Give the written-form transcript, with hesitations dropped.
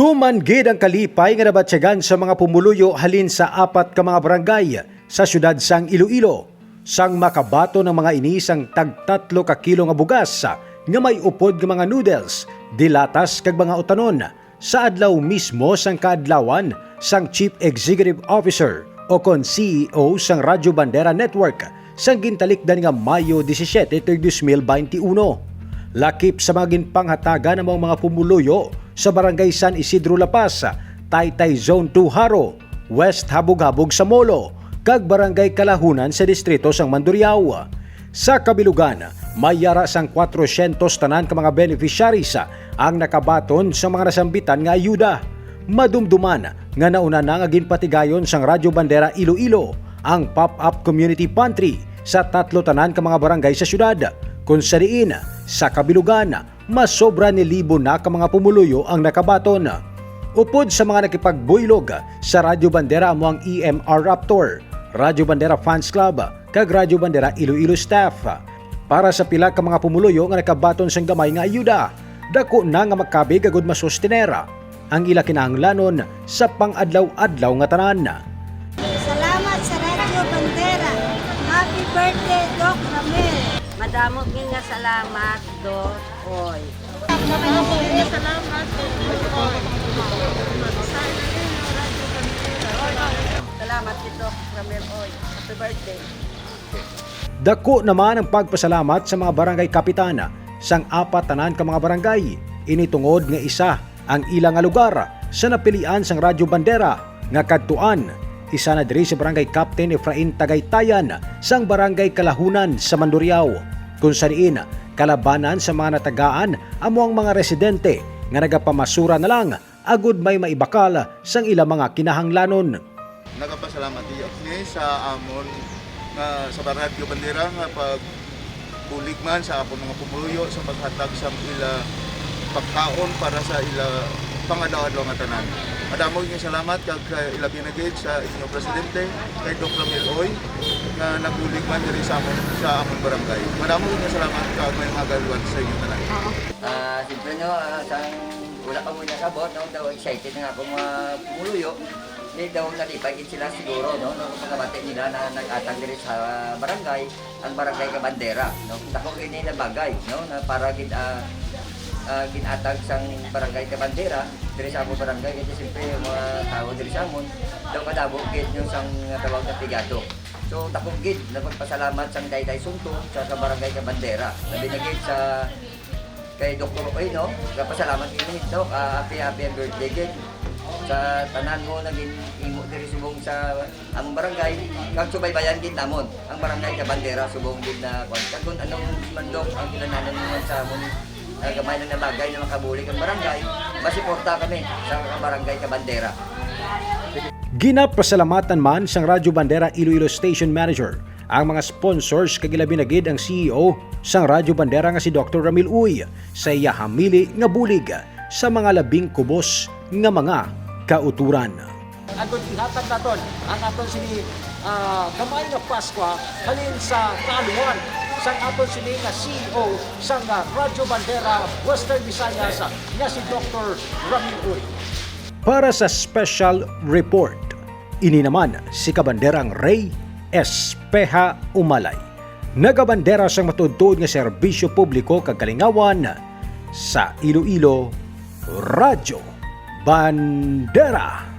Tumanggid ang kalipay nga nabatsyagan sa mga pumuluyo halin sa apat ka mga barangay sa syudad sang Iloilo. Sang makabato ng mga inisang tag-3 ka kilo nga bugas nga may upod nga mga noodles, dilatas kag mga utanon sa adlaw mismo sang kaadlawan sang Chief Executive Officer o kon CEO sang Radyo Bandera Network sang gintalikdan nga Mayo 17, 2021. Lakip sa mga ginpanghatagan ng mga pumuluyo sa Barangay San Isidro La Paz, Taytay Zone 2 Haro, West Habog-Habog sa Molo, kag Barangay Kalahunan sa distrito sang Mandurriao. Sa kabilugan, may yara sang 400 tanan ka mga beneficiaries ang nakabaton sa mga nasambitan nga ayuda. Madumduman nga nauna na nga ginpatigayon sang Radyo Bandera Iloilo ang pop-up community pantry sa 3 tanan ka mga barangay sa syudad, kung sa diin sa kabilugan masobra ni libo na ka mga pumuluyo ang nakabaton. Upod sa mga nakipagbuylog sa Radyo Bandera amo ang EMR Raptor, Radyo Bandera Fans Club kag Radyo Bandera Iloilo staff. Para sa pila ka mga pumuluyo nga nakabaton sang gamay nga ayuda, dako na nga makabig agud masustenera ang ila kinahanglanon sa pang-adlaw-adlaw nga tanan. Salamat sa Radyo Bandera. Happy birthday, Doc Ramel. Madamo nga salamat, Doc Oy. Salamat, Salamat kay Doc Ramel Oy. Happy birthday. Dako naman ang pagpasalamat sa mga barangay kapitana sang 4 tanan ka mga barangay. Initungod nga isa ang ilang nga lugar sa napilian sang Radyo Bandera nga kadtuan. Isa na diri si Barangay Captain Efrain Tagaytayan sang Barangay Kalahunan sa Mandurriao, kung sa diin kalabanan sa mga natagaan amo ang mga residente nga nagapamasura na lang agud may maibakal sang ilang mga kinahanglanon. Nagapasalamat iyo ni sa amon nga sa Radyo Bandera nga pagbulig man sa akong mga pumuluyo sa paghatag sa ila pagkaon para sa ila pangadlaw-adlaw nga tanan. Madamo yung salamat kag ila binagid sa inyong presidente kay Doc Ramel Oy nga nabulig man diri sa amon barangay. Madamo yung salamat kag may magaluan sa inyong tanan. Siyempre nyo, wala pa mo nakabot, no? Daw excited na nga akong mga pumuluyo. Hindi daw nalipagin sila siguro, no? Nung pagkabati nila na nag-atang diri sa barangay, ang barangay ka Bandera, no? Dako kini na bagay, no? Na para ginatag sang barangay ka Bandera diri sa among barangay, kasi siyempre yung mga tao diri sa amon daw kadabo gid yung sang tawag na pigado. So dako gid na pagpasalamat sang Taytay Sunto sa barangay ka Bandera. Labi na gid sa kay Dr. Oy, no? Kapasalamat kini nito, happy birthday gid sa tanan mo naging imo diri subong sa among barangay. Kag subaybayan gid namon ang barangay ka Bandera subong gid na kung anong mandok ang kinahanglan mo sa amon gamay na bagay na makabulig ang barangay, masiporta kami sa barangay ka Bandera. Ginapasalamatan man sang Radyo Bandera Iloilo Station Manager ang mga sponsors kag ilabi na gid ang CEO sang Radyo Bandera nga si Dr. Ramil Uy sa iya hamili nga bulig sa mga labing kubos nga mga kauturan. Agud ihatag naton ang aton sini gamay nga Pasko halin sa kaaluan sang aton sini nga CEO sang Radyo Bandera Western Visayas nga si Dr. Ramil Uy. Para sa special report, ini naman si Kabanderang Ray Espeha Umalay. Nagabandera sang matudtod nga serbisyo publiko kag kalingawan sa Iloilo Radyo Bandera.